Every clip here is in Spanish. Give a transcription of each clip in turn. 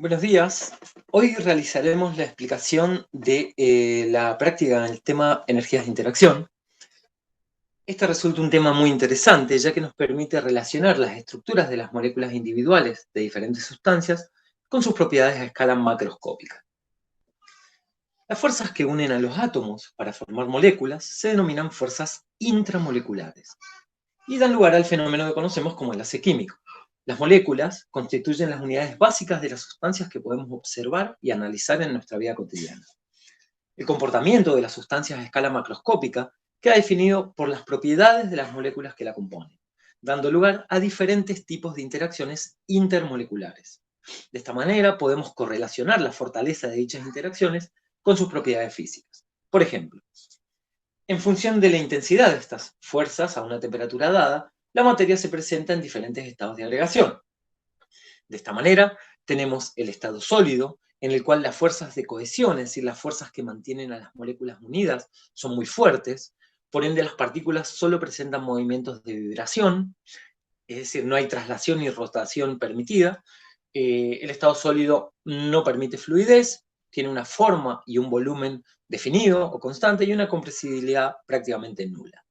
Buenos días. Hoy realizaremos la explicación de la práctica del tema energías de interacción. Este resulta un tema muy interesante, ya que nos permite relacionar las estructuras de las moléculas individuales de diferentes sustancias con sus propiedades a escala macroscópica. Las fuerzas que unen a los átomos para formar moléculas se denominan fuerzas intramoleculares y dan lugar al fenómeno que conocemos como enlace químico. Las moléculas constituyen las unidades básicas de las sustancias que podemos observar y analizar en nuestra vida cotidiana. El comportamiento de las sustancias a escala macroscópica queda definido por las propiedades de las moléculas que la componen, dando lugar a diferentes tipos de interacciones intermoleculares. De esta manera podemos correlacionar la fortaleza de dichas interacciones con sus propiedades físicas. Por ejemplo, en función de la intensidad de estas fuerzas a una temperatura dada, la materia se presenta en diferentes estados de agregación. De esta manera, tenemos el estado sólido, en el cual las fuerzas de cohesión, es decir, las fuerzas que mantienen a las moléculas unidas, son muy fuertes, por ende las partículas solo presentan movimientos de vibración, es decir, no hay traslación ni rotación permitida. El estado sólido no permite fluidez, tiene una forma y un volumen definido o constante y una compresibilidad prácticamente nula.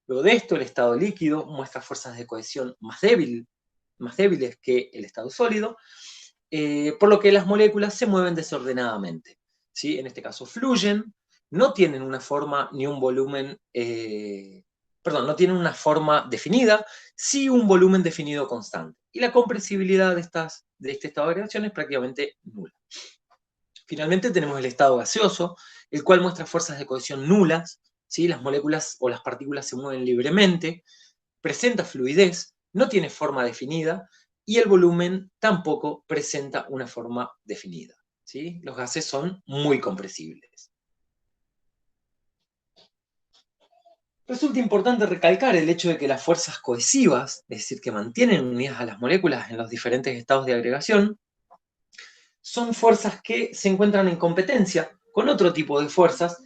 Luego de esto, el estado líquido muestra fuerzas de cohesión más débiles que el estado sólido, por lo que las moléculas se mueven desordenadamente, ¿sí? En este caso fluyen, no tienen una forma ni un volumen, no tienen una forma definida, sí un volumen definido constante. Y la compresibilidad de este estado de agregación es prácticamente nula. Finalmente tenemos el estado gaseoso, el cual muestra fuerzas de cohesión nulas, ¿sí? Las moléculas o las partículas se mueven libremente, presenta fluidez, no tiene forma definida y el volumen tampoco presenta una forma definida, ¿sí? Los gases son muy compresibles. Resulta importante recalcar el hecho de que las fuerzas cohesivas, es decir, que mantienen unidas a las moléculas en los diferentes estados de agregación, son fuerzas que se encuentran en competencia con otro tipo de fuerzas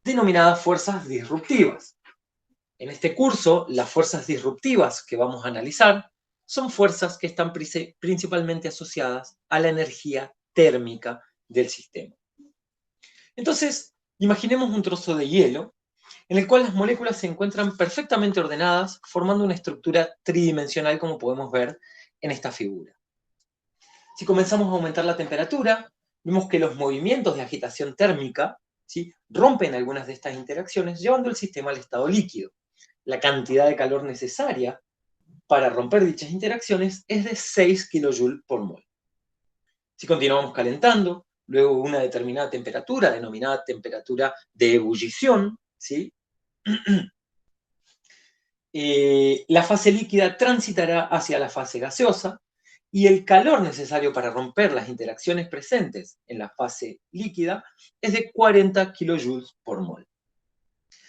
denominadas fuerzas disruptivas. En este curso, las fuerzas disruptivas que vamos a analizar son fuerzas que están principalmente asociadas a la energía térmica del sistema. Entonces, imaginemos un trozo de hielo en el cual las moléculas se encuentran perfectamente ordenadas, formando una estructura tridimensional como podemos ver en esta figura. Si comenzamos a aumentar la temperatura, vemos que los movimientos de agitación térmica, ¿sí?, rompen algunas de estas interacciones, llevando el sistema al estado líquido. La cantidad de calor necesaria para romper dichas interacciones es de 6 kJ por mol. Si continuamos calentando, luego una determinada temperatura, denominada temperatura de ebullición, ¿sí?, la fase líquida transitará hacia la fase gaseosa y el calor necesario para romper las interacciones presentes en la fase líquida es de 40 kJ por mol.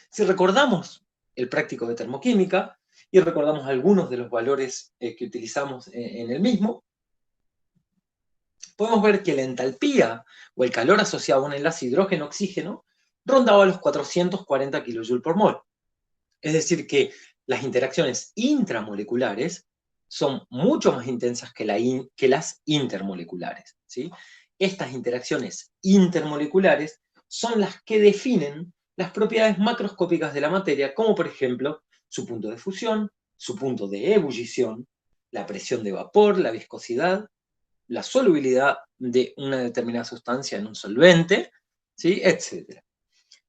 Si recordamos el práctico de termoquímica y recordamos algunos de los valores que utilizamos en el mismo, podemos ver que la entalpía o el calor asociado a un enlace hidrógeno-oxígeno rondaba los 440 kJ por mol. Es decir, que las interacciones intramoleculares son mucho más intensas que las intermoleculares, ¿sí? Estas interacciones intermoleculares son las que definen las propiedades macroscópicas de la materia, como por ejemplo su punto de fusión, su punto de ebullición, la presión de vapor, la viscosidad, la solubilidad de una determinada sustancia en un solvente, ¿sí?, etc.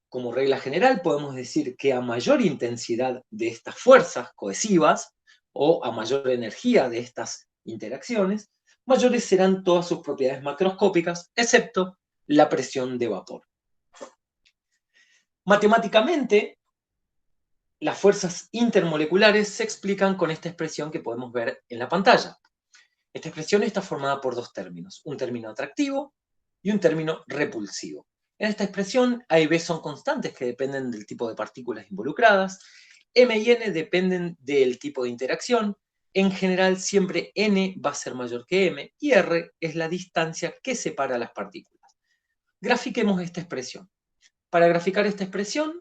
Como regla general, podemos decir que a mayor intensidad de estas fuerzas cohesivas o a mayor energía de estas interacciones, mayores serán todas sus propiedades macroscópicas, excepto la presión de vapor. Matemáticamente, las fuerzas intermoleculares se explican con esta expresión que podemos ver en la pantalla. Esta expresión está formada por dos términos, un término atractivo y un término repulsivo. En esta expresión, A y B son constantes que dependen del tipo de partículas involucradas, M y N dependen del tipo de interacción, en general siempre N va a ser mayor que M y R es la distancia que separa las partículas. Grafiquemos esta expresión. Para graficar esta expresión,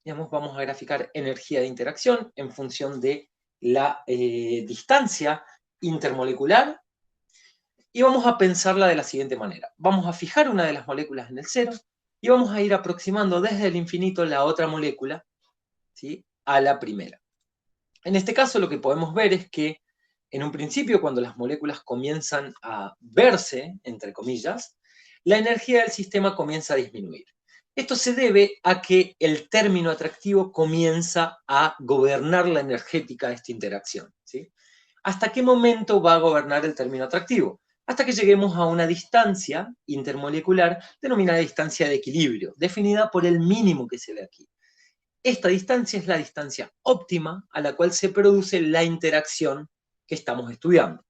vamos a graficar energía de interacción en función de la distancia intermolecular Y vamos a pensarla de la siguiente manera. Vamos a fijar una de las moléculas en el cero y vamos a ir aproximando desde el infinito la otra molécula, ¿sí?, a la primera. En este caso lo que podemos ver es que en un principio, cuando las moléculas comienzan a verse, entre comillas, la energía del sistema comienza a disminuir. Esto se debe a que el término atractivo comienza a gobernar la energética de esta interacción, ¿sí? ¿Hasta qué momento va a gobernar el término atractivo? Hasta que lleguemos a una distancia intermolecular denominada distancia de equilibrio, definida por el mínimo que se ve aquí. Esta distancia es la distancia óptima a la cual se produce la interacción que estamos estudiando.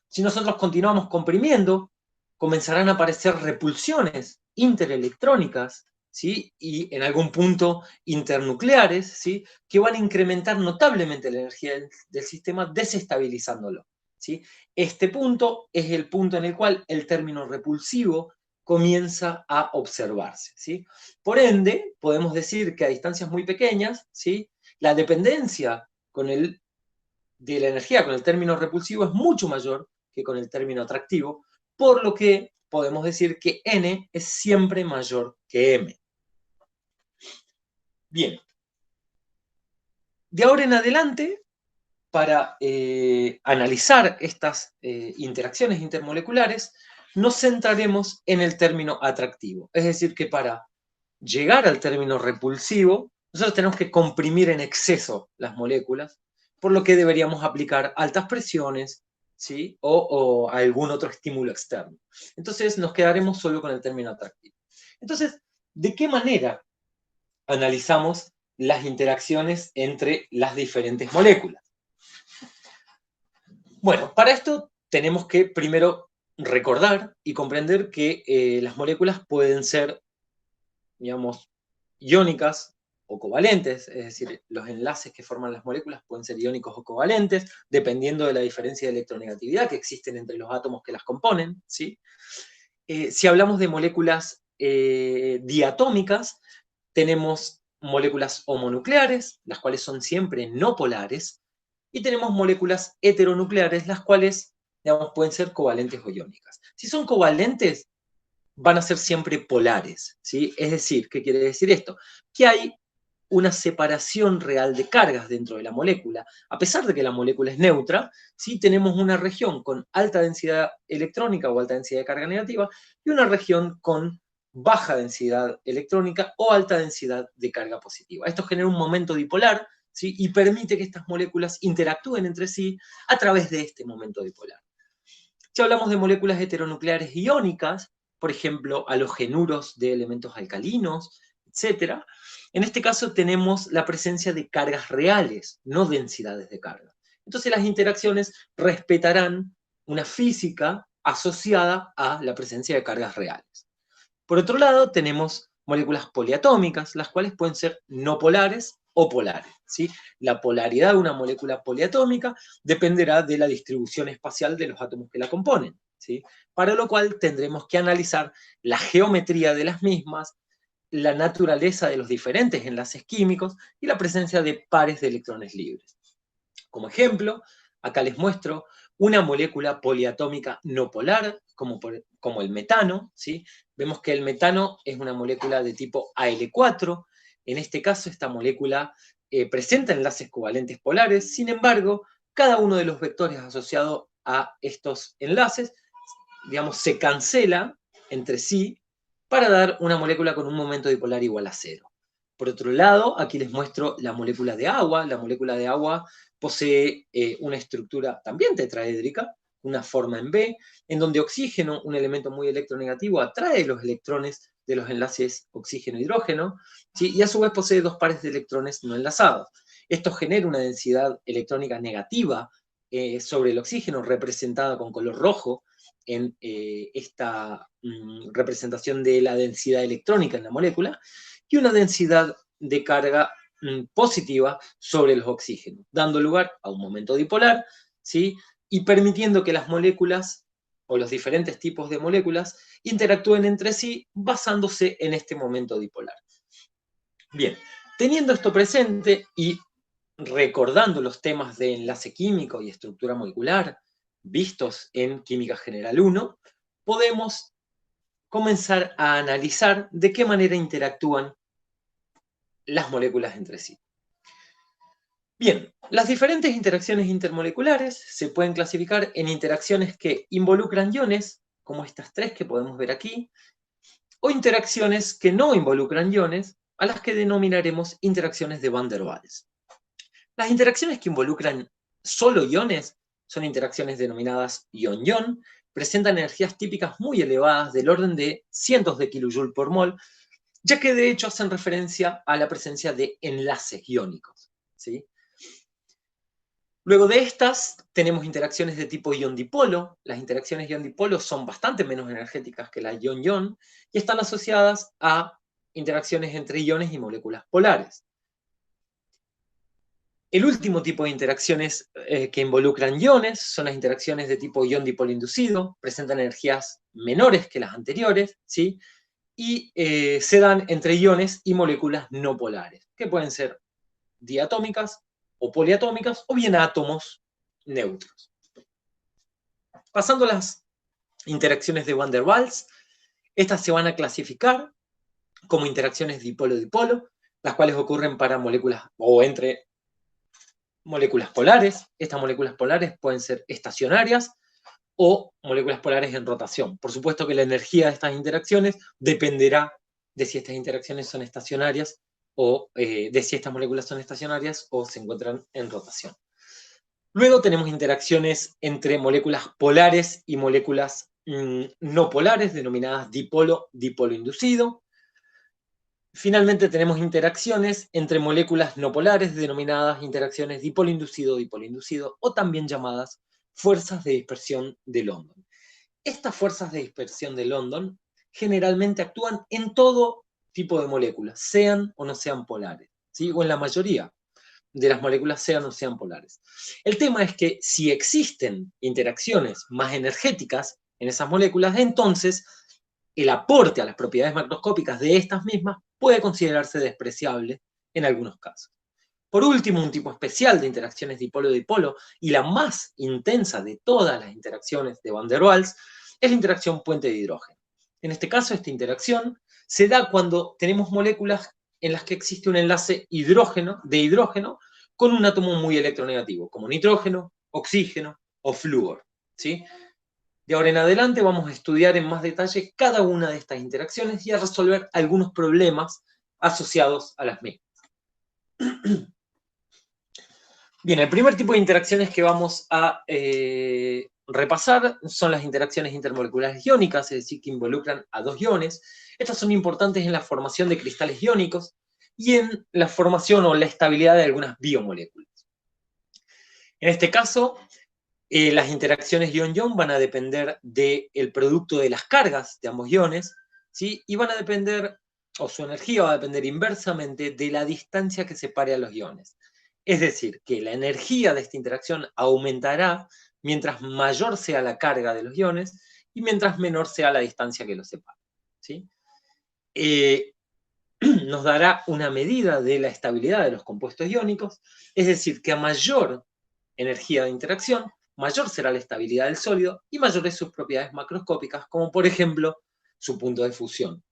Si nosotros continuamos comprimiendo, comenzarán a aparecer repulsiones interelectrónicas, ¿sí?, y en algún punto internucleares, ¿sí?, que van a incrementar notablemente la energía del sistema, desestabilizándolo, ¿sí? Este punto es el punto en el cual el término repulsivo comienza a observarse, ¿sí? Por ende, podemos decir que a distancias muy pequeñas, ¿sí?, la dependencia de la energía con el término repulsivo es mucho mayor que con el término atractivo, por lo que podemos decir que N es siempre mayor que M. Bien. De ahora en adelante, para analizar estas interacciones intermoleculares, nos centraremos en el término atractivo. Es decir, que para llegar al término repulsivo, nosotros tenemos que comprimir en exceso las moléculas, por lo que deberíamos aplicar altas presiones, ¿sí?, o algún otro estímulo externo. Entonces nos quedaremos solo con el término atractivo. Entonces, ¿de qué manera analizamos las interacciones entre las diferentes moléculas? Bueno, para esto tenemos que primero recordar y comprender que las moléculas pueden ser, digamos, iónicas o covalentes, es decir, los enlaces que forman las moléculas pueden ser iónicos o covalentes, dependiendo de la diferencia de electronegatividad que existen entre los átomos que las componen, ¿sí? Si hablamos de moléculas diatómicas, tenemos moléculas homonucleares, las cuales son siempre no polares, y tenemos moléculas heteronucleares, las cuales, digamos, pueden ser covalentes o iónicas. Si son covalentes, van a ser siempre polares, ¿sí? Es decir, ¿qué quiere decir esto? Que hay una separación real de cargas dentro de la molécula. A pesar de que la molécula es neutra, sí tenemos una región con alta densidad electrónica o alta densidad de carga negativa y una región con baja densidad electrónica o alta densidad de carga positiva. Esto genera un momento dipolar, ¿sí?, y permite que estas moléculas interactúen entre sí a través de este momento dipolar. Si hablamos de moléculas heteronucleares iónicas, por ejemplo, halogenuros de elementos alcalinos, etc., en este caso tenemos la presencia de cargas reales, no densidades de carga. Entonces las interacciones respetarán una física asociada a la presencia de cargas reales. Por otro lado, tenemos moléculas poliatómicas, las cuales pueden ser no polares o polares, ¿sí? La polaridad de una molécula poliatómica dependerá de la distribución espacial de los átomos que la componen, ¿sí? Para lo cual tendremos que analizar la geometría de las mismas, la naturaleza de los diferentes enlaces químicos y la presencia de pares de electrones libres. Como ejemplo, acá les muestro una molécula poliatómica no polar, como el metano, ¿sí? Vemos que el metano es una molécula de tipo Al4. En este caso, esta molécula presenta enlaces covalentes polares. Sin embargo, cada uno de los vectores asociados a estos enlaces, digamos, se cancela entre sí para dar una molécula con un momento dipolar igual a 0. Por otro lado, aquí les muestro la molécula de agua. La molécula de agua posee una estructura también tetraédrica, una forma en B, en donde oxígeno, un elemento muy electronegativo, atrae los electrones de los enlaces oxígeno-hidrógeno, ¿sí?, y a su vez posee dos pares de electrones no enlazados. Esto genera una densidad electrónica negativa sobre el oxígeno, representada con color rojo en esta representación de la densidad electrónica en la molécula, y una densidad de carga positiva sobre los oxígenos, dando lugar a un momento dipolar, ¿sí?, y permitiendo que las moléculas o los diferentes tipos de moléculas interactúen entre sí basándose en este momento dipolar. Bien, teniendo esto presente y recordando los temas de enlace químico y estructura molecular, vistos en Química General 1, podemos comenzar a analizar de qué manera interactúan las moléculas entre sí. Bien, las diferentes interacciones intermoleculares se pueden clasificar en interacciones que involucran iones, como estas tres que podemos ver aquí, o interacciones que no involucran iones, a las que denominaremos interacciones de Van der Waals. Las interacciones que involucran solo iones son interacciones denominadas ion-ion, presentan energías típicas muy elevadas del orden de cientos de kilojoule por mol, ya que de hecho hacen referencia a la presencia de enlaces iónicos, ¿sí? Luego de estas, tenemos interacciones de tipo ion-dipolo. Las interacciones ion-dipolo son bastante menos energéticas que la ion-ion y están asociadas a interacciones entre iones y moléculas polares. El último tipo de interacciones que involucran iones son las interacciones de tipo ion-dipolo inducido, presentan energías menores que las anteriores, ¿sí? Y se dan entre iones y moléculas no polares, que pueden ser diatómicas o poliatómicas, o bien átomos neutros. Pasando a las interacciones de Van der Waals, estas se van a clasificar como interacciones dipolo-dipolo, las cuales ocurren para moléculas o entre moléculas polares. Estas moléculas polares pueden ser estacionarias o moléculas polares en rotación. Por supuesto que la energía de estas interacciones dependerá de si estas interacciones son estacionarias o de si estas moléculas son estacionarias o se encuentran en rotación. Luego tenemos interacciones entre moléculas polares y moléculas no polares, denominadas dipolo-dipolo inducido. Finalmente tenemos interacciones entre moléculas no polares, denominadas interacciones dipolo inducido-dipolo inducido, o también llamadas fuerzas de dispersión de London. Estas fuerzas de dispersión de London generalmente actúan en todo tipo de moléculas, sean o no sean polares, ¿sí? O en la mayoría de las moléculas sean o no sean polares. El tema es que si existen interacciones más energéticas en esas moléculas, entonces el aporte a las propiedades macroscópicas de estas mismas puede considerarse despreciable en algunos casos. Por último, un tipo especial de interacciones dipolo-dipolo y la más intensa de todas las interacciones de Van der Waals es la interacción puente de hidrógeno. En este caso, esta interacción se da cuando tenemos moléculas en las que existe un enlace de hidrógeno con un átomo muy electronegativo, como nitrógeno, oxígeno o flúor, ¿sí? De ahora en adelante vamos a estudiar en más detalle cada una de estas interacciones y a resolver algunos problemas asociados a las mismas. Bien, el primer tipo de interacciones que vamos a repasar son las interacciones intermoleculares iónicas, es decir, que involucran a dos iones. Estas son importantes en la formación de cristales iónicos y en la formación o la estabilidad de algunas biomoléculas. En este caso, las interacciones ion-ion van a depender del producto de las cargas de ambos iones, ¿sí? Y van a depender, o su energía va a depender inversamente de la distancia que separe a los iones. Es decir, que la energía de esta interacción aumentará mientras mayor sea la carga de los iones y mientras menor sea la distancia que los separa, ¿sí? Nos dará una medida de la estabilidad de los compuestos iónicos, es decir, que a mayor energía de interacción, mayor será la estabilidad del sólido y mayores sus propiedades macroscópicas, como por ejemplo su punto de fusión.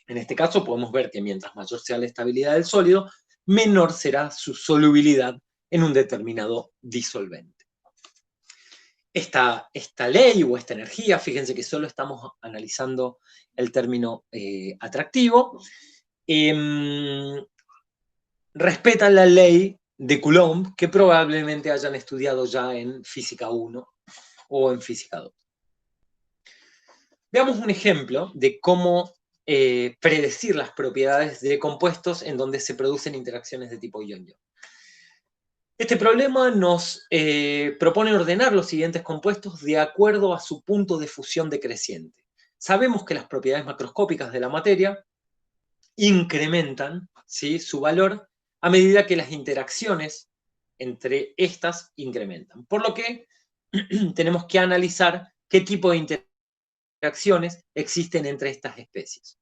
En este caso podemos ver que mientras mayor sea la estabilidad del sólido, menor será su solubilidad en un determinado disolvente. Esta ley o esta energía, fíjense que solo estamos analizando el término atractivo, respetan la ley de Coulomb, que probablemente hayan estudiado ya en Física 1 o en Física 2. Veamos un ejemplo de cómo predecir las propiedades de compuestos en donde se producen interacciones de tipo ion-ion. Este problema nos propone ordenar los siguientes compuestos de acuerdo a su punto de fusión decreciente. Sabemos que las propiedades macroscópicas de la materia incrementan, ¿sí?, su valor a medida que las interacciones entre estas incrementan. Por lo que tenemos que analizar qué tipo de interacciones existen entre estas especies.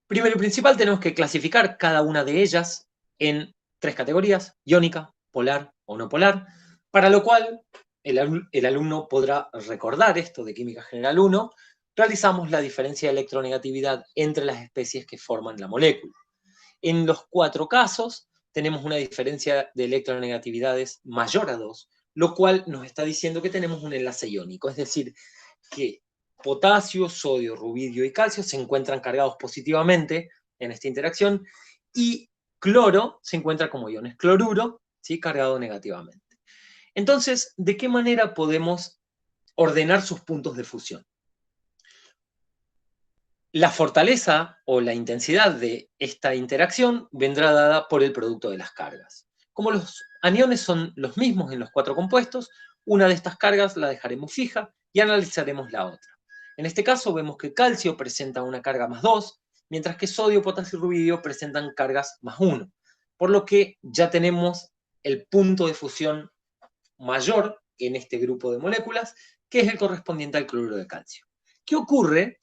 Primero y principal, tenemos que clasificar cada una de ellas en tres categorías: iónica, polar o no polar, para lo cual el alumno podrá recordar esto de Química General 1, realizamos la diferencia de electronegatividad entre las especies que forman la molécula. En los 4 casos tenemos una diferencia de electronegatividades mayor a 2, lo cual nos está diciendo que tenemos un enlace iónico, es decir, que potasio, sodio, rubidio y calcio se encuentran cargados positivamente en esta interacción y cloro se encuentra como iones cloruro, ¿sí?, cargado negativamente. Entonces, ¿de qué manera podemos ordenar sus puntos de fusión? La fortaleza o la intensidad de esta interacción vendrá dada por el producto de las cargas. Como los aniones son los mismos en los 4 compuestos, una de estas cargas la dejaremos fija y analizaremos la otra. En este caso vemos que calcio presenta una carga más 2, mientras que sodio, potasio y rubidio presentan cargas más 1, por lo que ya tenemos el punto de fusión mayor en este grupo de moléculas, que es el correspondiente al cloruro de calcio. ¿Qué ocurre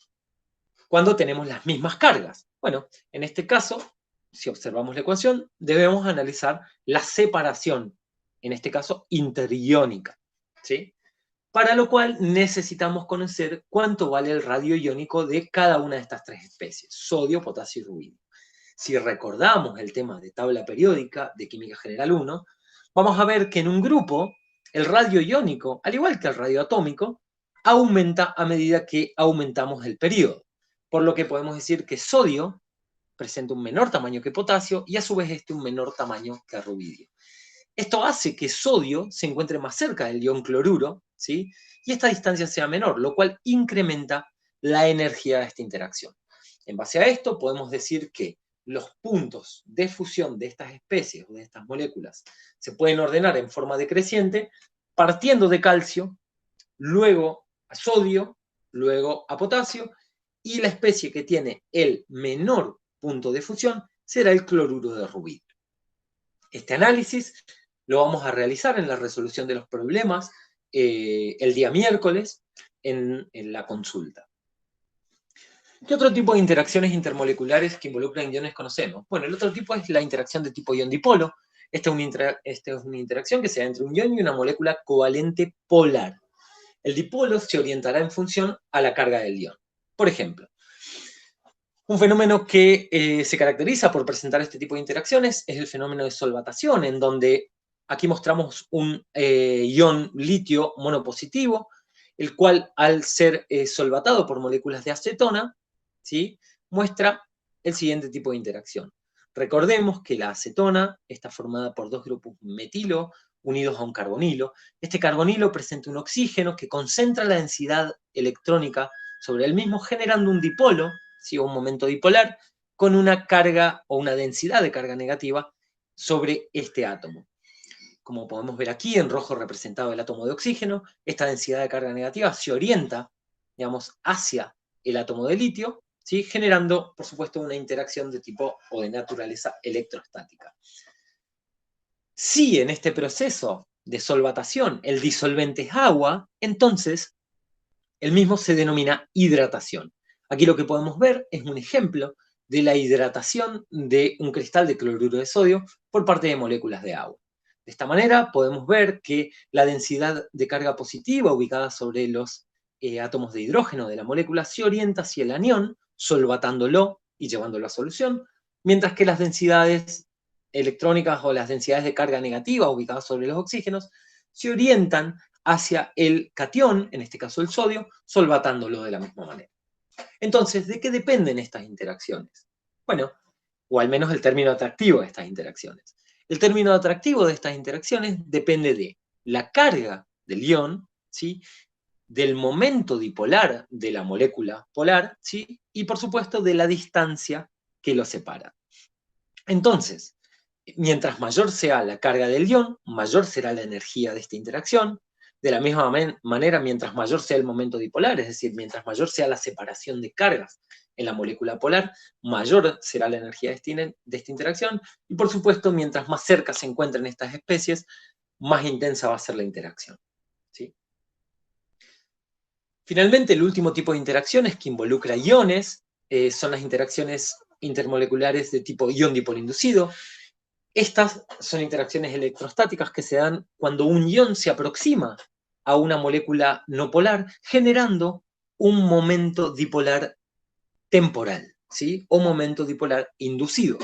cuando tenemos las mismas cargas? Bueno, en este caso, si observamos la ecuación, debemos analizar la separación, en este caso interiónica, ¿sí? Para lo cual necesitamos conocer cuánto vale el radio iónico de cada una de estas 3 especies, sodio, potasio y rubidio. Si recordamos el tema de tabla periódica de Química General 1, vamos a ver que en un grupo el radio iónico, al igual que el radio atómico, aumenta a medida que aumentamos el periodo. Por lo que podemos decir que sodio presenta un menor tamaño que potasio y a su vez un menor tamaño que rubidio. Esto hace que sodio se encuentre más cerca del ion cloruro, ¿sí?, y esta distancia sea menor, lo cual incrementa la energía de esta interacción. En base a esto podemos decir que los puntos de fusión de estas especies o de estas moléculas se pueden ordenar en forma decreciente, partiendo de calcio, luego a sodio, luego a potasio, y la especie que tiene el menor punto de fusión será el cloruro de rubidio. Este análisis lo vamos a realizar en la resolución de los problemas el día miércoles en la consulta. ¿Qué otro tipo de interacciones intermoleculares que involucran iones conocemos? Bueno, el otro tipo es la interacción de tipo ion-dipolo. Esta es una interacción que se da entre un ion y una molécula covalente polar. El dipolo se orientará en función a la carga del ion. Por ejemplo, un fenómeno que se caracteriza por presentar este tipo de interacciones es el fenómeno de solvatación, en donde aquí mostramos un ion litio monopositivo, el cual al ser solvatado por moléculas de acetona, ¿sí?, muestra el siguiente tipo de interacción. Recordemos que la acetona está formada por 2 grupos metilo unidos a un carbonilo. Este carbonilo presenta un oxígeno que concentra la densidad electrónica sobre el mismo, generando un dipolo, ¿sí?, un momento dipolar, con una carga o una densidad de carga negativa sobre este átomo. Como podemos ver aquí, en rojo representado el átomo de oxígeno, esta densidad de carga negativa se orienta, digamos, hacia el átomo de litio, ¿sí?, generando, por supuesto, una interacción de tipo o de naturaleza electrostática. Si en este proceso de solvatación el disolvente es agua, entonces el mismo se denomina hidratación. Aquí lo que podemos ver es un ejemplo de la hidratación de un cristal de cloruro de sodio por parte de moléculas de agua. De esta manera podemos ver que la densidad de carga positiva ubicada sobre los átomos de hidrógeno de la molécula se orienta hacia el anión, solvatándolo y llevándolo a solución, mientras que las densidades electrónicas o las densidades de carga negativa ubicadas sobre los oxígenos se orientan hacia el catión, en este caso el sodio, solvatándolo de la misma manera. Entonces, ¿de qué dependen estas interacciones? Bueno, o al menos el término atractivo de estas interacciones. El término atractivo de estas interacciones depende de la carga del ion, ¿sí?, del momento dipolar de la molécula polar, ¿sí?, y por supuesto de la distancia que lo separa. Entonces, mientras mayor sea la carga del ion, mayor será la energía de esta interacción. De la misma manera, mientras mayor sea el momento dipolar, es decir, mientras mayor sea la separación de cargas en la molécula polar, mayor será la energía de esta interacción. Y por supuesto, mientras más cerca se encuentren estas especies, más intensa va a ser la interacción, ¿sí? Finalmente, el último tipo de interacciones que involucra iones son las interacciones intermoleculares de tipo ion-dipolo inducido. Estas son interacciones electrostáticas que se dan cuando un ion se aproxima a una molécula no polar, generando un momento dipolar temporal, ¿sí? O momento dipolar inducido.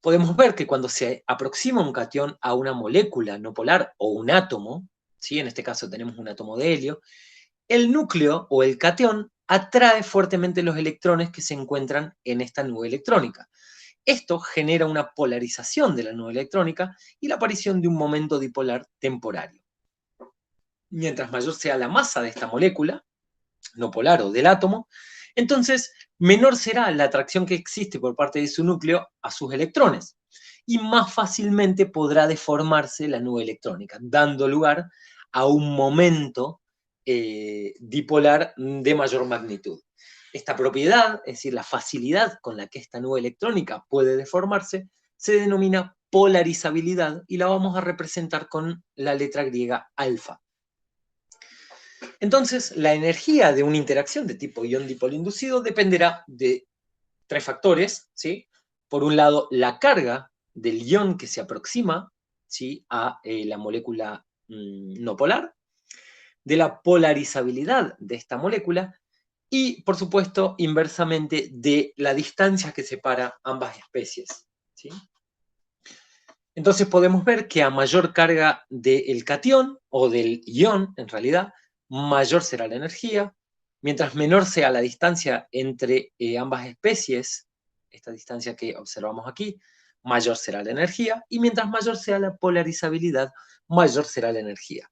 Podemos ver que cuando se aproxima un catión a una molécula no polar o un átomo, ¿sí? En este caso tenemos un átomo de helio, el núcleo o el catión atrae fuertemente los electrones que se encuentran en esta nube electrónica. Esto genera una polarización de la nube electrónica y la aparición de un momento dipolar temporario. Mientras mayor sea la masa de esta molécula, no polar o del átomo, entonces menor será la atracción que existe por parte de su núcleo a sus electrones y más fácilmente podrá deformarse la nube electrónica, dando lugar a un momento dipolar de mayor magnitud. Esta propiedad, es decir, la facilidad con la que esta nube electrónica puede deformarse, se denomina polarizabilidad y la vamos a representar con la letra griega alfa. Entonces, la energía de una interacción de tipo ion-dipolo inducido dependerá de tres factores, ¿sí? Por un lado, la carga del ion que se aproxima, ¿sí? a la molécula no polar, de la polarizabilidad de esta molécula y, por supuesto, inversamente, de la distancia que separa ambas especies, ¿sí? Entonces podemos ver que a mayor carga del catión, o del ion en realidad, mayor será la energía, mientras menor sea la distancia entre ambas especies, esta distancia que observamos aquí, mayor será la energía, y mientras mayor sea la polarizabilidad, mayor será la energía.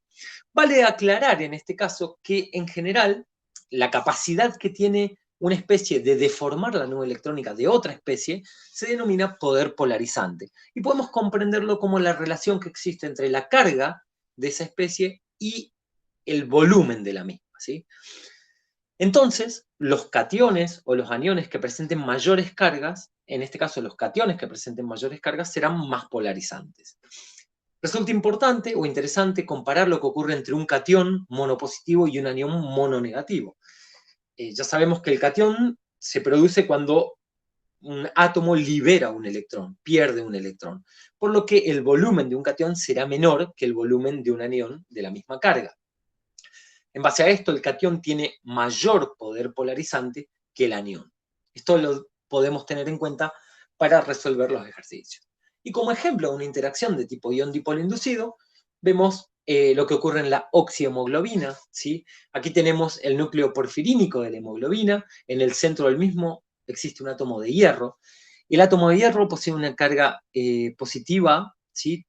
Vale aclarar en este caso que en general la capacidad que tiene una especie de deformar la nube electrónica de otra especie se denomina poder polarizante. Y podemos comprenderlo como la relación que existe entre la carga de esa especie y el volumen de la misma, ¿sí? Entonces, los cationes o los aniones que presenten mayores cargas, en este caso los cationes que presenten mayores cargas, serán más polarizantes. Resulta importante o interesante comparar lo que ocurre entre un catión monopositivo y un anión mononegativo. Ya sabemos que el catión se produce cuando un átomo libera un electrón, pierde un electrón, por lo que el volumen de un catión será menor que el volumen de un anión de la misma carga. En base a esto, el catión tiene mayor poder polarizante que el anión. Esto lo podemos tener en cuenta para resolver los ejercicios. Y como ejemplo de una interacción de tipo ion-dipolo inducido, vemos lo que ocurre en la oxihemoglobina, ¿sí? Aquí tenemos el núcleo porfirínico de la hemoglobina, en el centro del mismo existe un átomo de hierro. El átomo de hierro posee una carga positiva, ¿sí?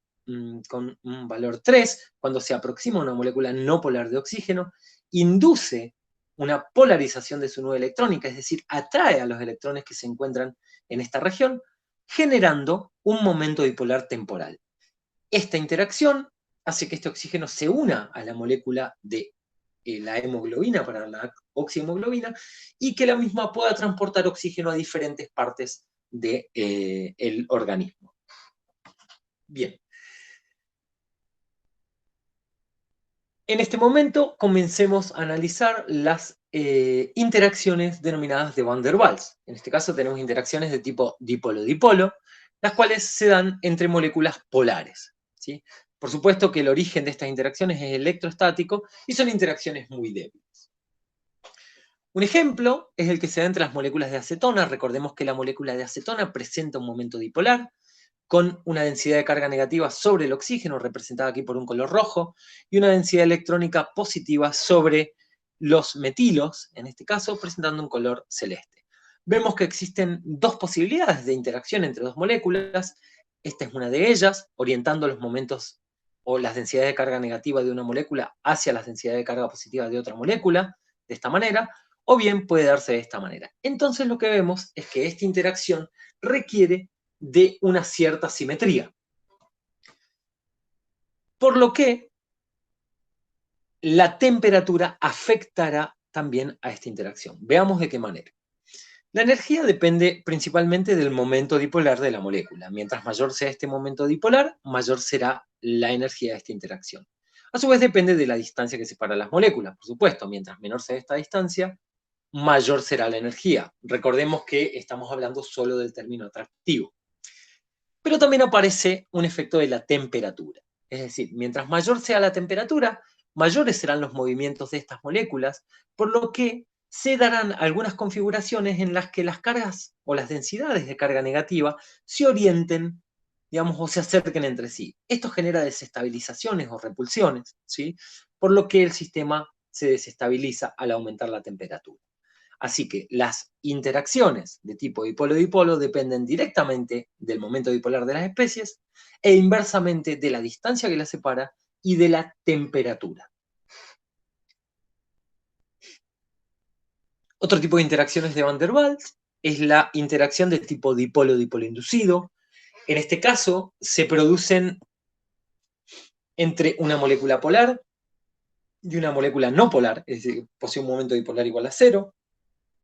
Con un valor 3, cuando se aproxima a una molécula no polar de oxígeno, induce una polarización de su nube electrónica, es decir, atrae a los electrones que se encuentran en esta región, generando un momento dipolar temporal. Esta interacción hace que este oxígeno se una a la molécula de la hemoglobina para la oxihemoglobina y que la misma pueda transportar oxígeno a diferentes partes del organismo. Bien. En este momento comencemos a analizar las interacciones denominadas de Van der Waals. En este caso tenemos interacciones de tipo dipolo-dipolo, las cuales se dan entre moléculas polares, ¿sí? Por supuesto que el origen de estas interacciones es electrostático y son interacciones muy débiles. Un ejemplo es el que se da entre las moléculas de acetona. Recordemos que la molécula de acetona presenta un momento dipolar, con una densidad de carga negativa sobre el oxígeno, representada aquí por un color rojo, y una densidad electrónica positiva sobre los metilos, en este caso, presentando un color celeste. Vemos que existen dos posibilidades de interacción entre dos moléculas. Esta es una de ellas, orientando los momentos o las densidades de carga negativa de una molécula hacia las densidades de carga positiva de otra molécula, de esta manera, o bien puede darse de esta manera. Entonces lo que vemos es que esta interacción requiere de una cierta simetría. Por lo que la temperatura afectará también a esta interacción. Veamos de qué manera. La energía depende principalmente del momento dipolar de la molécula. Mientras mayor sea este momento dipolar, mayor será la energía de esta interacción. A su vez depende de la distancia que separa las moléculas, por supuesto. Mientras menor sea esta distancia, mayor será la energía. Recordemos que estamos hablando solo del término atractivo. Pero también aparece un efecto de la temperatura. Es decir, mientras mayor sea la temperatura, mayores serán los movimientos de estas moléculas, por lo que se darán algunas configuraciones en las que las cargas o las densidades de carga negativa se orienten, digamos, o se acerquen entre sí. Esto genera desestabilizaciones o repulsiones, ¿sí? Por lo que el sistema se desestabiliza al aumentar la temperatura. Así que las interacciones de tipo dipolo-dipolo dependen directamente del momento dipolar de las especies e inversamente de la distancia que las separa y de la temperatura. Otro tipo de interacciones de Van der Waals es la interacción de tipo dipolo-dipolo inducido. En este caso, se producen entre una molécula polar y una molécula no polar, es decir, posee un momento dipolar igual a 0.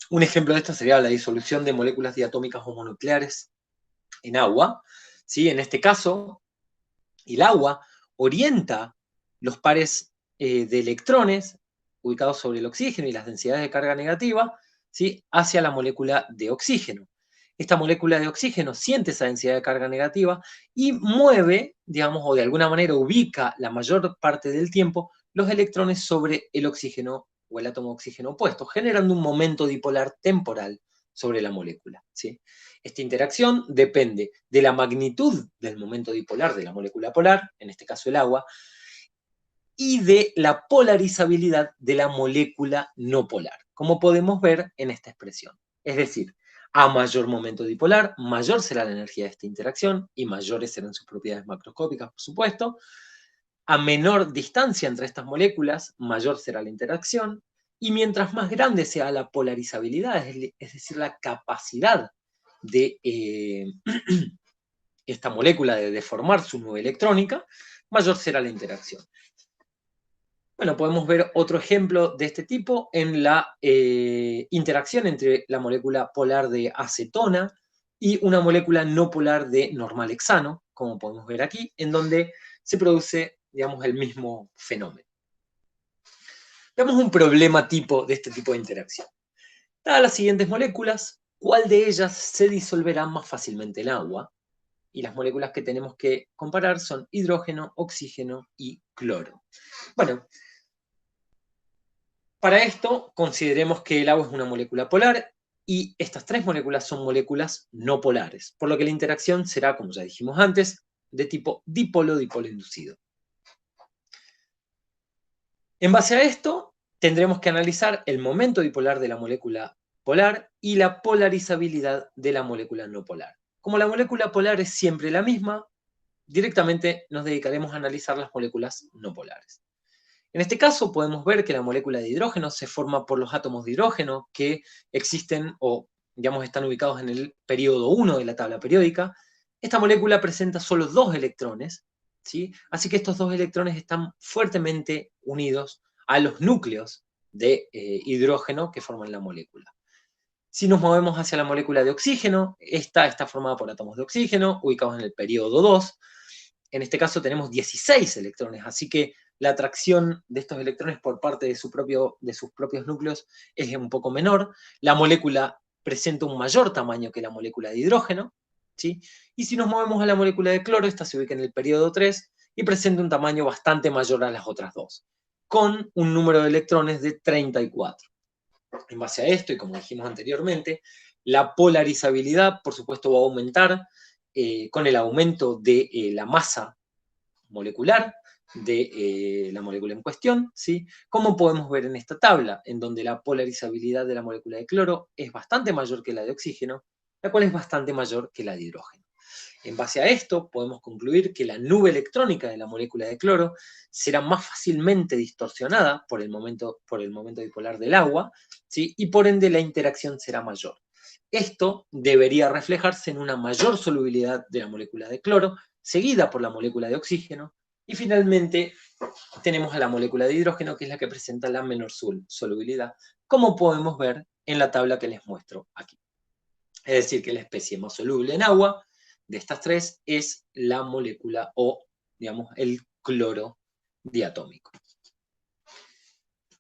Un ejemplo de esto sería la disolución de moléculas diatómicas homonucleares en agua. ¿Sí? En este caso, el agua orienta los pares de electrones ubicados sobre el oxígeno y las densidades de carga negativa, ¿sí? Hacia la molécula de oxígeno. Esta molécula de oxígeno siente esa densidad de carga negativa y mueve, digamos, o de alguna manera ubica la mayor parte del tiempo los electrones sobre el oxígeno o el átomo de oxígeno opuesto, generando un momento dipolar temporal sobre la molécula, ¿sí? Esta interacción depende de la magnitud del momento dipolar de la molécula polar, en este caso el agua, y de la polarizabilidad de la molécula no polar, como podemos ver en esta expresión. Es decir, a mayor momento dipolar, mayor será la energía de esta interacción y mayores serán sus propiedades macroscópicas, por supuesto. A menor distancia entre estas moléculas, mayor será la interacción. Y mientras más grande sea la polarizabilidad, es decir, la capacidad de esta molécula de deformar su nube electrónica, mayor será la interacción. Bueno, podemos ver otro ejemplo de este tipo en la interacción entre la molécula polar de acetona y una molécula no polar de normalhexano, como podemos ver aquí, en donde se produce, digamos, el mismo fenómeno. Veamos un problema tipo de este tipo de interacción. Dadas las siguientes moléculas, ¿cuál de ellas se disolverá más fácilmente en agua? Y las moléculas que tenemos que comparar son hidrógeno, oxígeno y cloro. Bueno, para esto consideremos que el agua es una molécula polar y estas tres moléculas son moléculas no polares, por lo que la interacción será, como ya dijimos antes, de tipo dipolo-dipolo inducido. En base a esto, tendremos que analizar el momento dipolar de la molécula polar y la polarizabilidad de la molécula no polar. Como la molécula polar es siempre la misma, directamente nos dedicaremos a analizar las moléculas no polares. En este caso podemos ver que la molécula de hidrógeno se forma por los átomos de hidrógeno que existen o, digamos, están ubicados en el periodo 1 de la tabla periódica. Esta molécula presenta solo 2 electrones, ¿sí? Así que estos 2 electrones están fuertemente unidos a los núcleos de hidrógeno que forman la molécula. Si nos movemos hacia la molécula de oxígeno, esta está formada por átomos de oxígeno ubicados en el periodo 2. En este caso tenemos 16 electrones, así que la atracción de estos electrones por parte de sus propios núcleos es un poco menor. La molécula presenta un mayor tamaño que la molécula de hidrógeno, ¿sí? Y si nos movemos a la molécula de cloro, esta se ubica en el periodo 3 y presenta un tamaño bastante mayor a las otras dos, con un número de electrones de 34. En base a esto, y como dijimos anteriormente, la polarizabilidad, por supuesto, va a aumentar con el aumento de la masa molecular de la molécula en cuestión, ¿sí? Como podemos ver en esta tabla, en donde la polarizabilidad de la molécula de cloro es bastante mayor que la de oxígeno, la cual es bastante mayor que la de hidrógeno. En base a esto, podemos concluir que la nube electrónica de la molécula de cloro será más fácilmente distorsionada por el momento dipolar del agua, ¿sí? Y por ende la interacción será mayor. Esto debería reflejarse en una mayor solubilidad de la molécula de cloro, seguida por la molécula de oxígeno, y finalmente tenemos a la molécula de hidrógeno, que es la que presenta la menor solubilidad, como podemos ver en la tabla que les muestro aquí. Es decir, que la especie más soluble en agua de estas tres es la molécula o, digamos, el cloro diatómico.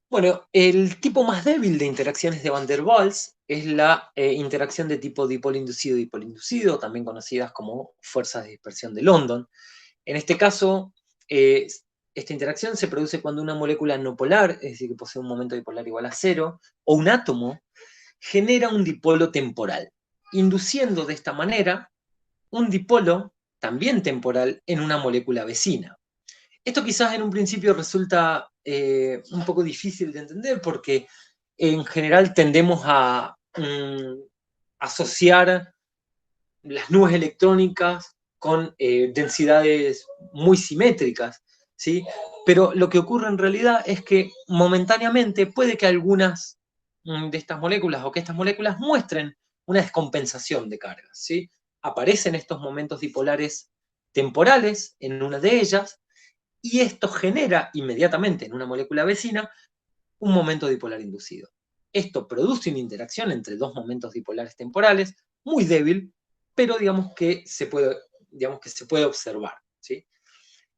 Bueno, el tipo más débil de interacciones de Van der Waals es la interacción de tipo dipolo inducido-dipolo inducido, también conocidas como fuerzas de dispersión de London. En este caso, esta interacción se produce cuando una molécula no polar, es decir, que posee un momento dipolar igual a 0, o un átomo, genera un dipolo temporal, induciendo de esta manera un dipolo también temporal en una molécula vecina. Esto quizás en un principio resulta un poco difícil de entender porque en general tendemos a asociar las nubes electrónicas con densidades muy simétricas, ¿sí? Pero lo que ocurre en realidad es que momentáneamente puede que algunas de estas moléculas o que estas moléculas muestren una descompensación de cargas, ¿sí? Aparecen estos momentos dipolares temporales en una de ellas y esto genera inmediatamente en una molécula vecina un momento dipolar inducido. Esto produce una interacción entre dos momentos dipolares temporales muy débil, pero digamos que se puede observar, ¿sí?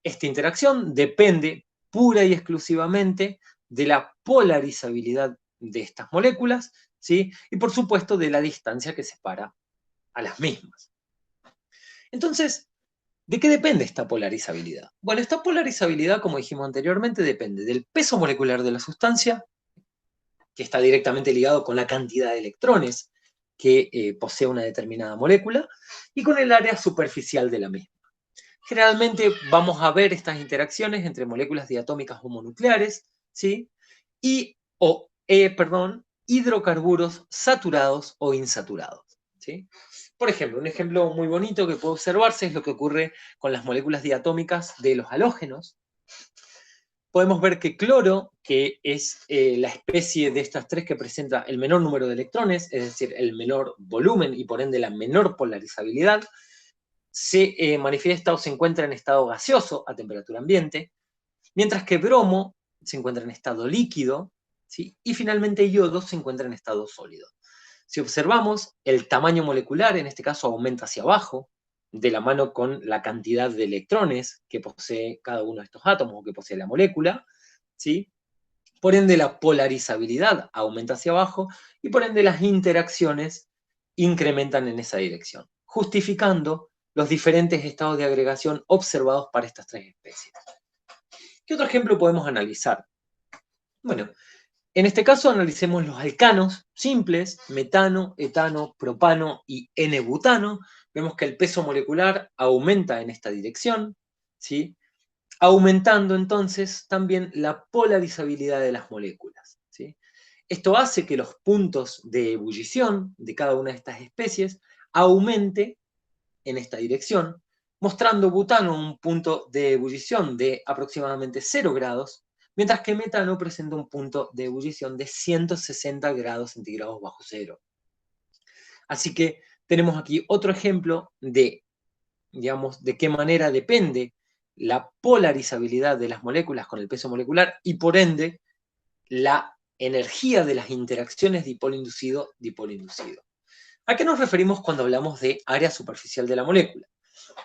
Esta interacción depende pura y exclusivamente de la polarizabilidad de estas moléculas, ¿sí? Y por supuesto de la distancia que separa a las mismas. Entonces, ¿de qué depende esta polarizabilidad? Bueno, esta polarizabilidad, como dijimos anteriormente, depende del peso molecular de la sustancia, que está directamente ligado con la cantidad de electrones que posee una determinada molécula, y con el área superficial de la misma. Generalmente vamos a ver estas interacciones entre moléculas diatómicas homonucleares, ¿sí? Hidrocarburos saturados o insaturados, ¿sí? Por ejemplo, un ejemplo muy bonito que puede observarse es lo que ocurre con las moléculas diatómicas de los halógenos. Podemos ver que cloro, que es la especie de estas tres que presenta el menor número de electrones, es decir, el menor volumen y por ende la menor polarizabilidad, se manifiesta o se encuentra en estado gaseoso a temperatura ambiente, mientras que bromo se encuentra en estado líquido, ¿sí? Y finalmente yodo se encuentra en estado sólido. Si observamos, el tamaño molecular en este caso aumenta hacia abajo, de la mano con la cantidad de electrones que posee cada uno de estos átomos o que posee la molécula, ¿sí? Por ende, la polarizabilidad aumenta hacia abajo y por ende las interacciones incrementan en esa dirección, justificando los diferentes estados de agregación observados para estas tres especies. ¿Qué otro ejemplo podemos analizar? Bueno, en este caso analicemos los alcanos simples, metano, etano, propano y N-butano. Vemos que el peso molecular aumenta en esta dirección, ¿sí? Aumentando entonces también la polarizabilidad de las moléculas, ¿sí? Esto hace que los puntos de ebullición de cada una de estas especies aumente en esta dirección, mostrando butano un punto de ebullición de aproximadamente 0 grados, mientras que metano presenta un punto de ebullición de 160 grados centígrados bajo cero. Así que tenemos aquí otro ejemplo de, digamos, de qué manera depende la polarizabilidad de las moléculas con el peso molecular y por ende la energía de las interacciones dipolo-inducido-dipolo inducido. ¿A qué nos referimos cuando hablamos de área superficial de la molécula?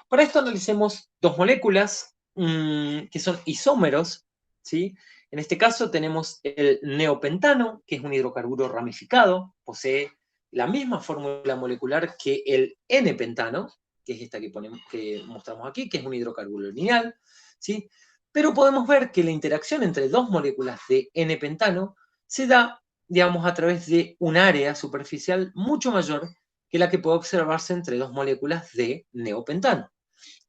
Para esto analicemos dos moléculas que son isómeros, ¿sí? En este caso tenemos el neopentano, que es un hidrocarburo ramificado, posee la misma fórmula molecular que el N-pentano, que es esta que mostramos aquí, que es un hidrocarburo lineal, ¿sí? Pero podemos ver que la interacción entre dos moléculas de N-pentano se da, digamos, a través de un área superficial mucho mayor que la que puede observarse entre dos moléculas de neopentano.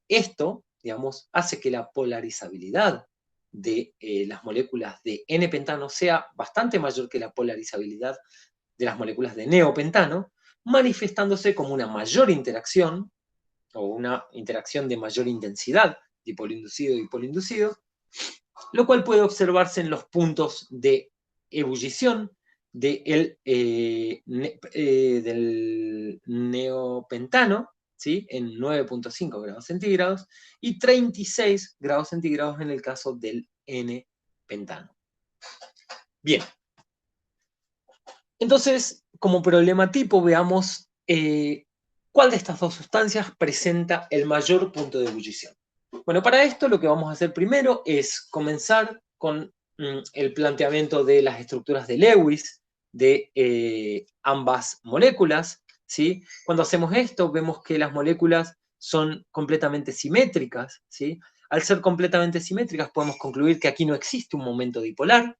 Esto, digamos, hace que la polarizabilidad de las moléculas de N-pentano sea bastante mayor que la polarizabilidad de las moléculas de neopentano, manifestándose como una mayor interacción o una interacción de mayor intensidad, dipolo-inducido y dipolo-inducido, lo cual puede observarse en los puntos de ebullición del neopentano, ¿sí? En 9.5 grados centígrados y 36 grados centígrados en el caso del N-pentano. Bien. Entonces, como problema tipo, veamos cuál de estas dos sustancias presenta el mayor punto de ebullición. Bueno, para esto lo que vamos a hacer primero es comenzar con el planteamiento de las estructuras de Lewis de ambas moléculas, ¿sí? Cuando hacemos esto, vemos que las moléculas son completamente simétricas, ¿sí? Al ser completamente simétricas, podemos concluir que aquí no existe un momento dipolar.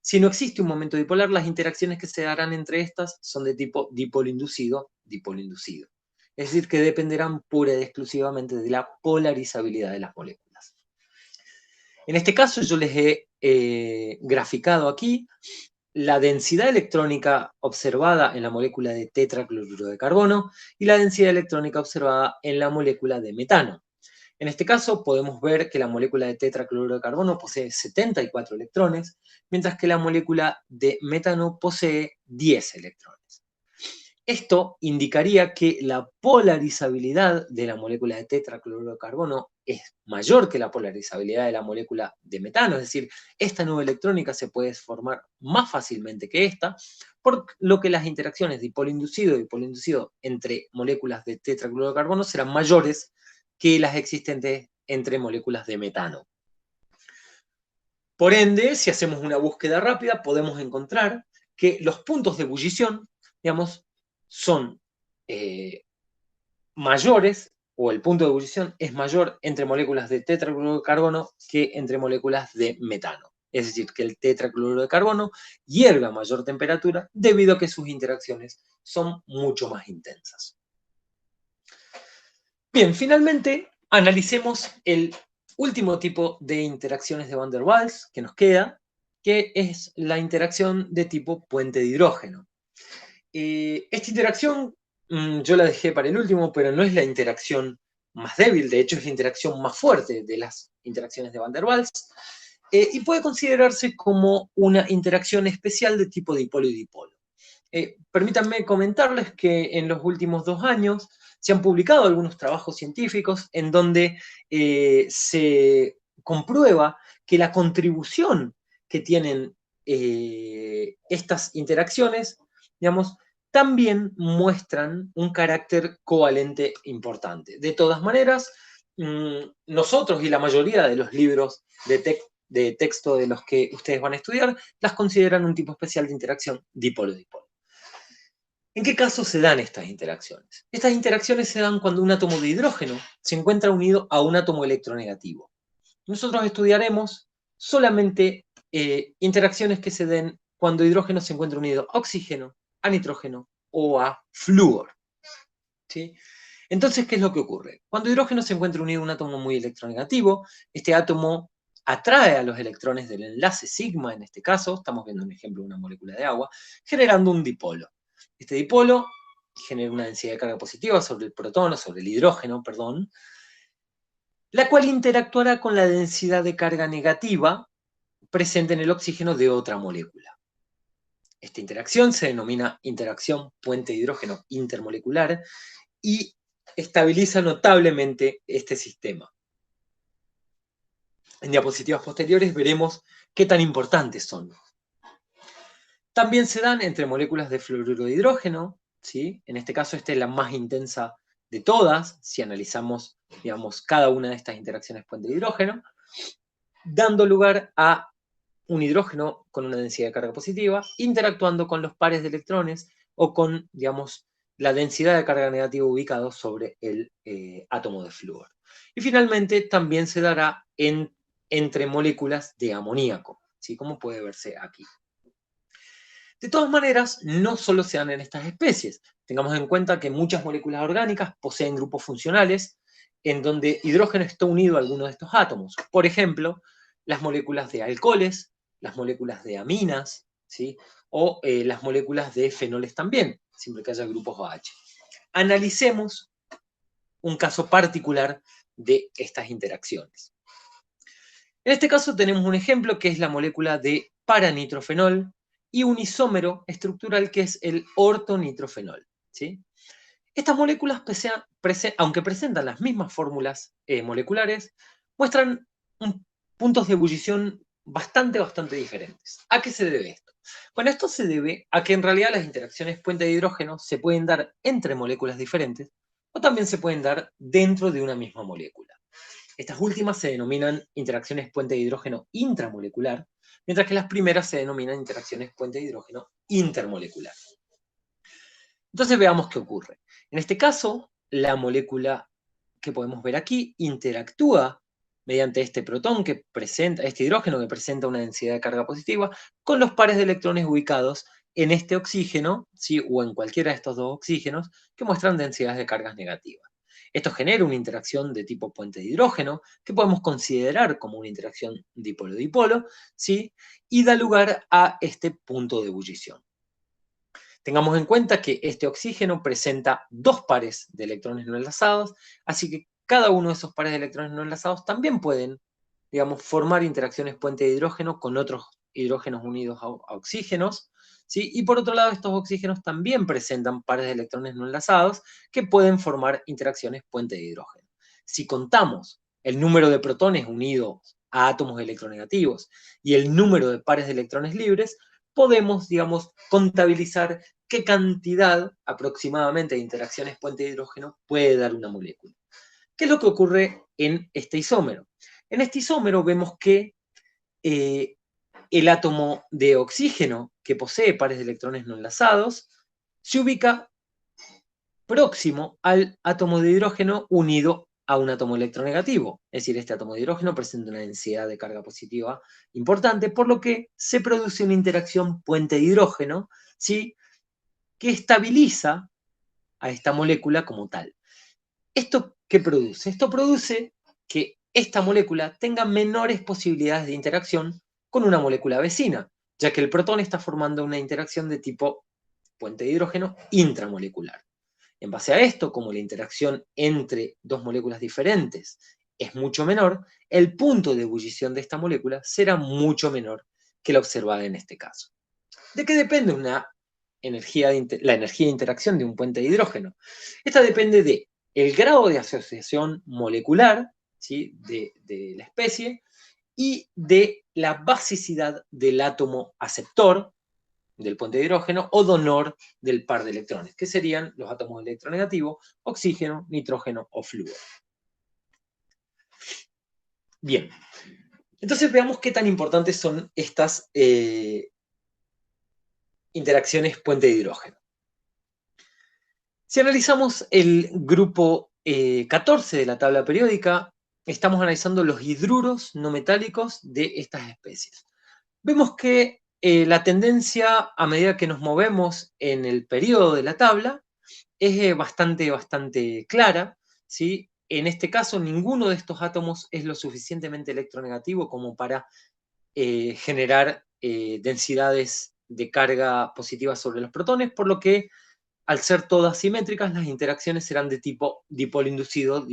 Si no existe un momento dipolar, las interacciones que se darán entre estas son de tipo dipolo-inducido, dipolo-inducido. Es decir, que dependerán pura y exclusivamente de la polarizabilidad de las moléculas. En este caso yo les he graficado aquí la densidad electrónica observada en la molécula de tetracloruro de carbono y la densidad electrónica observada en la molécula de metano. En este caso podemos ver que la molécula de tetracloruro de carbono posee 74 electrones, mientras que la molécula de metano posee 10 electrones. Esto indicaría que la polarizabilidad de la molécula de tetracloruro de carbono es mayor que la polarizabilidad de la molécula de metano, es decir, esta nube electrónica se puede formar más fácilmente que esta, por lo que las interacciones dipolo-inducido y dipolo-inducido entre moléculas de tetracloruro de carbono serán mayores que las existentes entre moléculas de metano. Por ende, si hacemos una búsqueda rápida, podemos encontrar que los puntos de ebullición, digamos, son mayores, o el punto de ebullición es mayor entre moléculas de tetracloruro de carbono que entre moléculas de metano. Es decir, que el tetracloruro de carbono hierve a mayor temperatura debido a que sus interacciones son mucho más intensas. Bien, finalmente analicemos el último tipo de interacciones de Van der Waals que nos queda, que es la interacción de tipo puente de hidrógeno. Esta interacción yo la dejé para el último, pero no es la interacción más débil, de hecho es la interacción más fuerte de las interacciones de Van der Waals, y puede considerarse como una interacción especial de tipo dipolo y dipolo. Permítanme comentarles que en los últimos 2 años se han publicado algunos trabajos científicos en donde se comprueba que la contribución que tienen estas interacciones, digamos, también muestran un carácter covalente importante. De todas maneras, nosotros y la mayoría de los libros de texto de los que ustedes van a estudiar, las consideran un tipo especial de interacción dipolo-dipolo. ¿En qué caso se dan estas interacciones? Estas interacciones se dan cuando un átomo de hidrógeno se encuentra unido a un átomo electronegativo. Nosotros estudiaremos solamente interacciones que se den cuando hidrógeno se encuentra unido a oxígeno, a nitrógeno o a flúor. ¿Sí? Entonces, ¿qué es lo que ocurre? Cuando hidrógeno se encuentra unido a un átomo muy electronegativo, este átomo atrae a los electrones del enlace sigma, en este caso, estamos viendo un ejemplo de una molécula de agua, generando un dipolo. Este dipolo genera una densidad de carga positiva sobre el protón, o sobre el hidrógeno, perdón, la cual interactuará con la densidad de carga negativa presente en el oxígeno de otra molécula. Esta interacción se denomina interacción puente de hidrógeno intermolecular y estabiliza notablemente este sistema. En diapositivas posteriores veremos qué tan importantes son. También se dan entre moléculas de fluoruro de hidrógeno, ¿sí? En este caso esta es la más intensa de todas, si analizamos, digamos, cada una de estas interacciones puente de hidrógeno, dando lugar a un hidrógeno con una densidad de carga positiva, interactuando con los pares de electrones o con, digamos, la densidad de carga negativa ubicado sobre el átomo de flúor. Y finalmente también se dará entre moléculas de amoníaco, ¿sí? Como puede verse aquí. De todas maneras, no solo se dan en estas especies. Tengamos en cuenta que muchas moléculas orgánicas poseen grupos funcionales en donde hidrógeno está unido a alguno de estos átomos. Por ejemplo, las moléculas de alcoholes, las moléculas de aminas, ¿sí? O las moléculas de fenoles también, siempre que haya grupos OH. Analicemos un caso particular de estas interacciones. En este caso tenemos un ejemplo que es la molécula de paranitrofenol y un isómero estructural que es el ortonitrofenol, ¿sí? Estas moléculas, aunque presentan las mismas fórmulas moleculares, muestran puntos de ebullición bastante diferentes. ¿A qué se debe esto? Bueno, esto se debe a que en realidad las interacciones puente de hidrógeno se pueden dar entre moléculas diferentes o también se pueden dar dentro de una misma molécula. Estas últimas se denominan interacciones puente de hidrógeno intramolecular, mientras que las primeras se denominan interacciones puente de hidrógeno intermolecular. Entonces veamos qué ocurre. En este caso, la molécula que podemos ver aquí interactúa mediante este protón que presenta, este hidrógeno que presenta una densidad de carga positiva, con los pares de electrones ubicados en este oxígeno, ¿sí? O en cualquiera de estos dos oxígenos, que muestran densidades de cargas negativas. Esto genera una interacción de tipo puente de hidrógeno, que podemos considerar como una interacción dipolo-dipolo, ¿sí? Y da lugar a este punto de ebullición. Tengamos en cuenta que este oxígeno presenta dos pares de electrones no enlazados, así que cada uno de esos pares de electrones no enlazados también pueden, digamos, formar interacciones puente de hidrógeno con otros hidrógenos unidos a oxígenos, ¿sí? Y por otro lado, estos oxígenos también presentan pares de electrones no enlazados que pueden formar interacciones puente de hidrógeno. Si contamos el número de protones unidos a átomos electronegativos y el número de pares de electrones libres, podemos, digamos, contabilizar qué cantidad aproximadamente de interacciones puente de hidrógeno puede dar una molécula. ¿Qué es lo que ocurre en este isómero? En este isómero vemos que el átomo de oxígeno, que posee pares de electrones no enlazados, se ubica próximo al átomo de hidrógeno unido a un átomo electronegativo. Es decir, este átomo de hidrógeno presenta una densidad de carga positiva importante, por lo que se produce una interacción puente de hidrógeno, ¿sí? Que estabiliza a esta molécula como tal. ¿Esto qué produce? Esto produce que esta molécula tenga menores posibilidades de interacción con una molécula vecina, ya que el protón está formando una interacción de tipo puente de hidrógeno intramolecular. En base a esto, como la interacción entre dos moléculas diferentes es mucho menor, el punto de ebullición de esta molécula será mucho menor que la observada en este caso. ¿De qué depende la energía de interacción de un puente de hidrógeno? Esta depende del grado de asociación molecular, ¿sí? de la especie y de la basicidad del átomo aceptor del puente de hidrógeno o donor del par de electrones, que serían los átomos electronegativos, oxígeno, nitrógeno o flúor. Bien, entonces veamos qué tan importantes son estas interacciones puente de hidrógeno. Si analizamos el grupo 14 de la tabla periódica, estamos analizando los hidruros no metálicos de estas especies. Vemos que la tendencia a medida que nos movemos en el periodo de la tabla es bastante clara, ¿sí? En este caso, ninguno de estos átomos es lo suficientemente electronegativo como para generar densidades de carga positiva sobre los protones, por lo que al ser todas simétricas, las interacciones serán de tipo dipolo-inducido.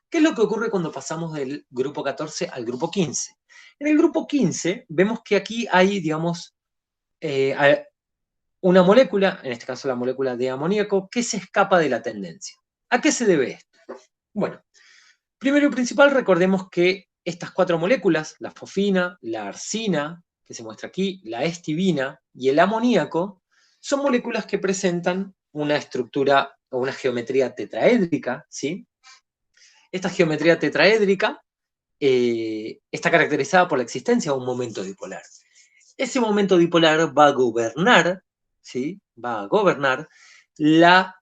¿Qué es lo que ocurre cuando pasamos del grupo 14 al grupo 15? En el grupo 15 vemos que aquí hay, digamos, una molécula, en este caso la molécula de amoníaco, que se escapa de la tendencia. ¿A qué se debe esto? Bueno, primero y principal, recordemos que estas cuatro moléculas, la fosfina, la arsina, que se muestra aquí, la estibina y el amoníaco, son moléculas que presentan una estructura o una geometría tetraédrica, ¿sí? Esta geometría tetraédrica está caracterizada por la existencia de un momento dipolar. Ese momento dipolar va a gobernar, ¿sí? Va a gobernar las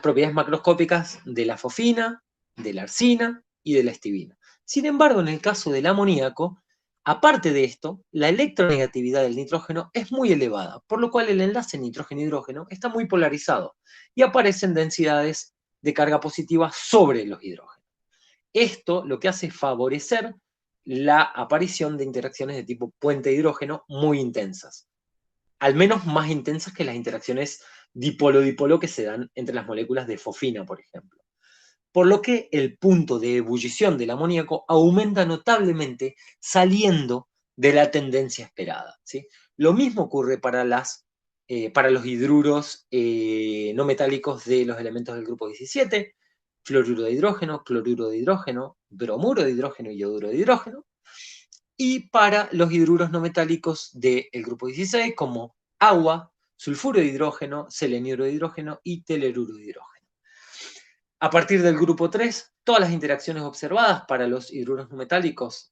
propiedades macroscópicas de la fosfina, de la arsina y de la estibina. Sin embargo, en el caso del amoníaco, aparte de esto, la electronegatividad del nitrógeno es muy elevada, por lo cual el enlace nitrógeno-hidrógeno está muy polarizado y aparecen densidades de carga positiva sobre los hidrógenos. Esto lo que hace es favorecer la aparición de interacciones de tipo puente de hidrógeno muy intensas, al menos más intensas que las interacciones dipolo-dipolo que se dan entre las moléculas de fosfina, por ejemplo. Por lo que el punto de ebullición del amoníaco aumenta notablemente saliendo de la tendencia esperada, ¿sí? Lo mismo ocurre para los hidruros no metálicos de los elementos del grupo 17, fluoruro de hidrógeno, cloruro de hidrógeno, bromuro de hidrógeno y yoduro de hidrógeno, y para los hidruros no metálicos del grupo 16, como agua, sulfuro de hidrógeno, seleniuro de hidrógeno y teleruro de hidrógeno. A partir del grupo 3, todas las interacciones observadas para los hidruros no metálicos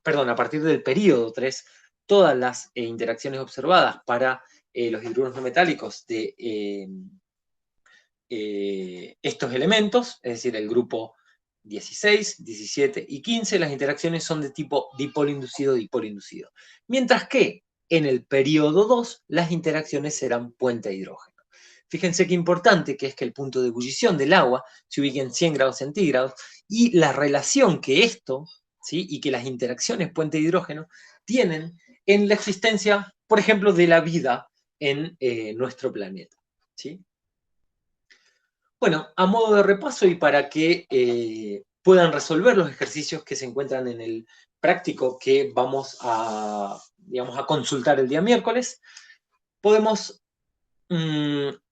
a partir del período 3, todas las interacciones observadas para los hidruros no metálicos de estos elementos, es decir, el grupo 16, 17 y 15 las interacciones son de tipo dipolo inducido. Mientras que en el periodo 2 las interacciones serán puente de hidrógeno. Fíjense qué importante que es que el punto de ebullición del agua se ubique en 100 grados centígrados y la relación que esto, ¿sí?, y que las interacciones puente de hidrógeno tienen en la existencia, por ejemplo, de la vida en nuestro planeta, ¿sí? Bueno, a modo de repaso y para que puedan resolver los ejercicios que se encuentran en el práctico que vamos a, digamos, a consultar el día miércoles, podemos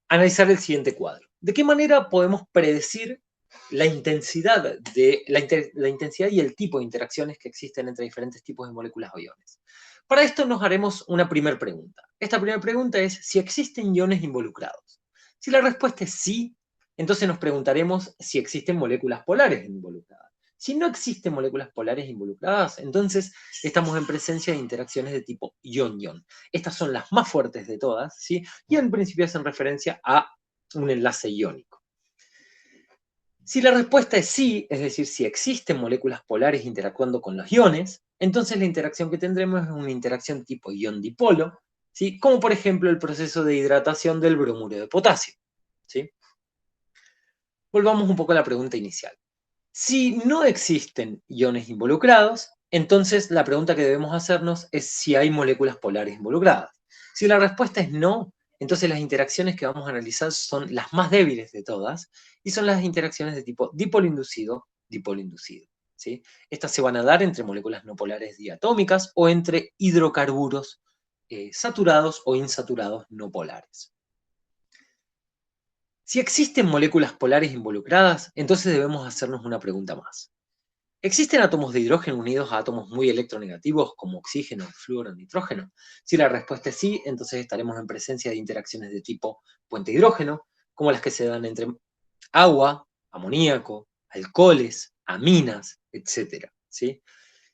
analizar el siguiente cuadro. ¿De qué manera podemos predecir la intensidad, la intensidad y el tipo de interacciones que existen entre diferentes tipos de moléculas o iones? Para esto nos haremos una primera pregunta. Esta primera pregunta es si existen iones involucrados. Si la respuesta es sí, entonces nos preguntaremos si existen moléculas polares involucradas. Si no existen moléculas polares involucradas, entonces estamos en presencia de interacciones de tipo ion-ion. Estas son las más fuertes de todas, ¿sí? Y en principio hacen referencia a un enlace iónico. Si la respuesta es sí, es decir, si existen moléculas polares interactuando con los iones, entonces la interacción que tendremos es una interacción tipo ion-dipolo, ¿sí?, como por ejemplo el proceso de hidratación del bromuro de potasio, ¿sí? Volvamos un poco a la pregunta inicial. Si no existen iones involucrados, entonces la pregunta que debemos hacernos es si hay moléculas polares involucradas. Si la respuesta es no, entonces las interacciones que vamos a analizar son las más débiles de todas y son las interacciones de tipo dipolo inducido, ¿sí? Estas se van a dar entre moléculas no polares diatómicas o entre hidrocarburos saturados o insaturados no polares. Si existen moléculas polares involucradas, entonces debemos hacernos una pregunta más. ¿Existen átomos de hidrógeno unidos a átomos muy electronegativos como oxígeno, flúor o nitrógeno? Si la respuesta es sí, entonces estaremos en presencia de interacciones de tipo puente hidrógeno, como las que se dan entre agua, amoníaco, alcoholes, aminas, etc., ¿sí?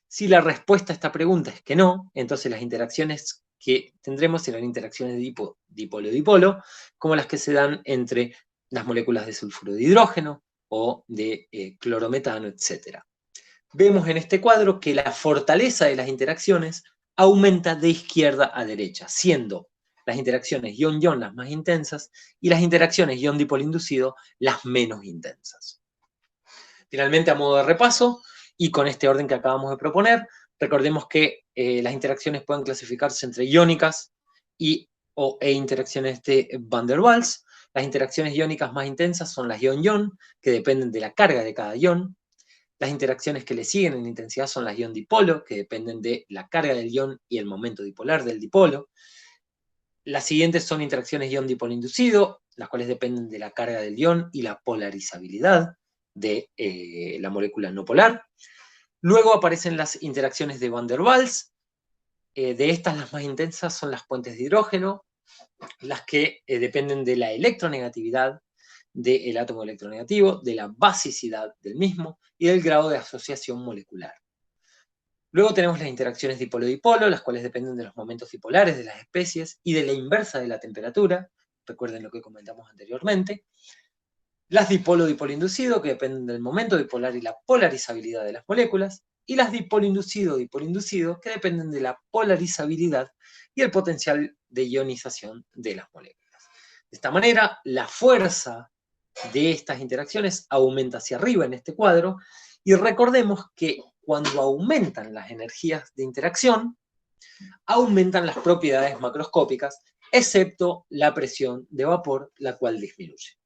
Si la respuesta a esta pregunta es que no, entonces las interacciones que tendremos serán interacciones de tipo dipolo-dipolo, como las que se dan entre las moléculas de sulfuro de hidrógeno o de clorometano, etc. Vemos en este cuadro que la fortaleza de las interacciones aumenta de izquierda a derecha, siendo las interacciones ion-ion las más intensas y las interacciones ion-dipolo inducido las menos intensas. Finalmente, a modo de repaso, y con este orden que acabamos de proponer, recordemos que las interacciones pueden clasificarse entre iónicas e interacciones de Van der Waals. Las interacciones iónicas más intensas son las ion-ion, que dependen de la carga de cada ion. Las interacciones que le siguen en intensidad son las ion-dipolo, que dependen de la carga del ion y el momento dipolar del dipolo. Las siguientes son interacciones ion-dipolo inducido, las cuales dependen de la carga del ion y la polarizabilidad de la molécula no polar. Luego aparecen las interacciones de Van der Waals. De estas, las más intensas son las puentes de hidrógeno, las que dependen de la electronegatividad del átomo electronegativo, de la basicidad del mismo y del grado de asociación molecular. Luego tenemos las interacciones dipolo-dipolo, las cuales dependen de los momentos dipolares de las especies y de la inversa de la temperatura. Recuerden lo que comentamos anteriormente. Las dipolo-dipolo inducido, que dependen del momento dipolar y la polarizabilidad de las moléculas. Y las dipolo inducido-dipolo inducido, que dependen de la polarizabilidad y el potencial de ionización de las moléculas. De esta manera, la fuerza de estas interacciones aumenta hacia arriba en este cuadro, y recordemos que cuando aumentan las energías de interacción, aumentan las propiedades macroscópicas, excepto la presión de vapor, la cual disminuye.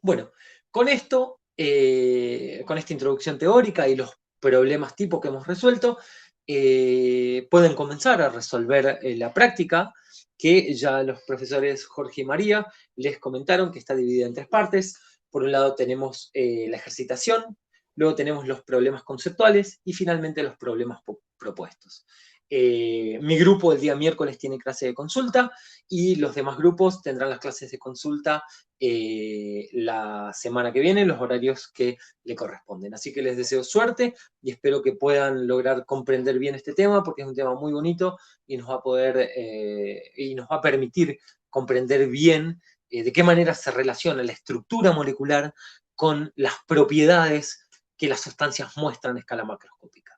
Bueno, con esto, con esta introducción teórica y los problemas tipo que hemos resuelto, pueden comenzar a resolver la práctica, que ya los profesores Jorge y María les comentaron que está dividida en tres partes. Por un lado tenemos la ejercitación, luego tenemos los problemas conceptuales y finalmente los problemas propuestos. Mi grupo el día miércoles tiene clase de consulta y los demás grupos tendrán las clases de consulta la semana que viene, los horarios que le corresponden. Así que les deseo suerte y espero que puedan lograr comprender bien este tema, porque es un tema muy bonito y nos va a poder y nos va a permitir comprender bien de qué manera se relaciona la estructura molecular con las propiedades que las sustancias muestran a escala macroscópica.